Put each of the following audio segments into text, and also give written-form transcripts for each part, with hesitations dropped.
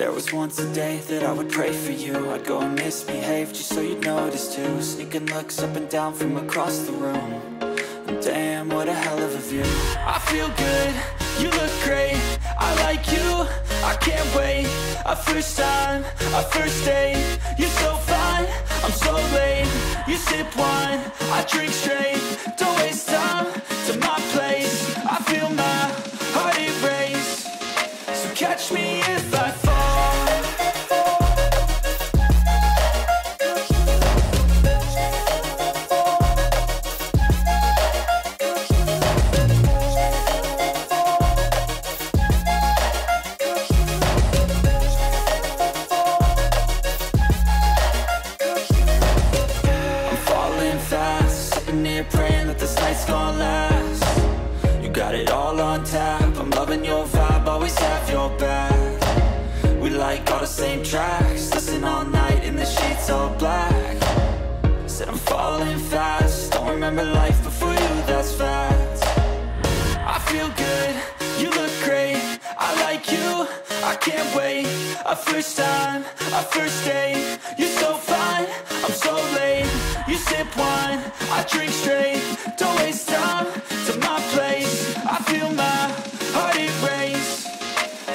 There was once a day that I would pray for you. I'd go and misbehave just so you'd notice too. Sneaking looks up and down from across the room. And damn, what a hell of a view. I feel good, you look great, I like you, I can't wait. A first time, a first date, you're so fine, I'm so late. You sip wine, I drink straight, don't waste time to my place. I feel my heart erase, so catch me if I fall. Praying that this night's gonna last. You got it all on tap, I'm loving your vibe, always have your back. We like all the same tracks, listen all night in the sheets all black. Said I'm falling fast, don't remember life before you, that's fact. I feel good, you look great, I like you, I can't wait. A first time, a first date, you're so fine, I'm so late. You sip wine, I drink straight, don't waste time to my place. I feel my heart erase,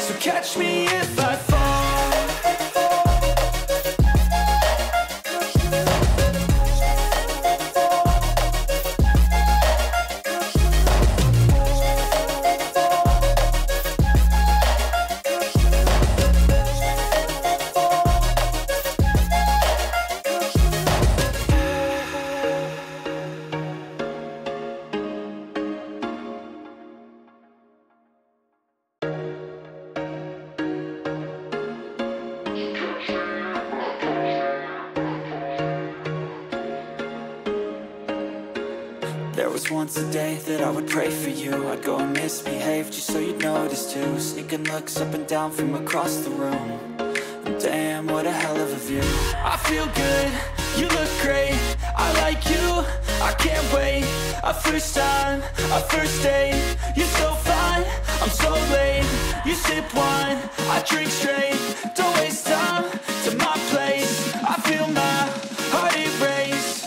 so catch me if I fall. There was once a day that I would pray for you. I'd go and misbehave just so you'd notice too. Sneaking looks up and down from across the room. And damn, what a hell of a view. I feel good, you look great, I like you, I can't wait. A first time, a first date, you're so fine, I'm so late. You sip wine, I drink straight, don't waste time to my place. I feel my heart erase,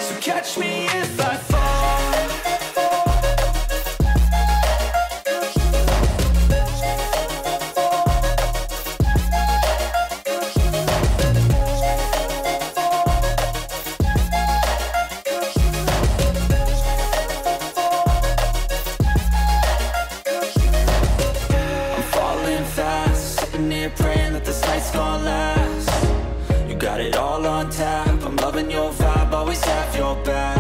so catch me if I fall. Praying that this night's gonna last. You got it all on tap, I'm loving your vibe, always have your back.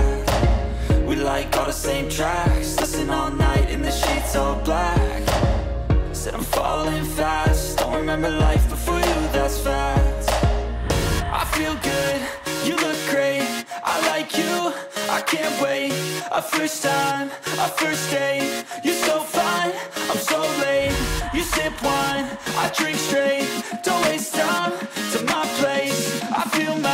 We like all the same tracks, listen all night in the sheets all black. Said I'm falling fast, don't remember life before you, that's fact. I feel good, you look great, I like you, I can't wait. A first time, a first date, you're so fine, I'm so late. You sip wine, I drink straight, don't waste time to my place. I feel my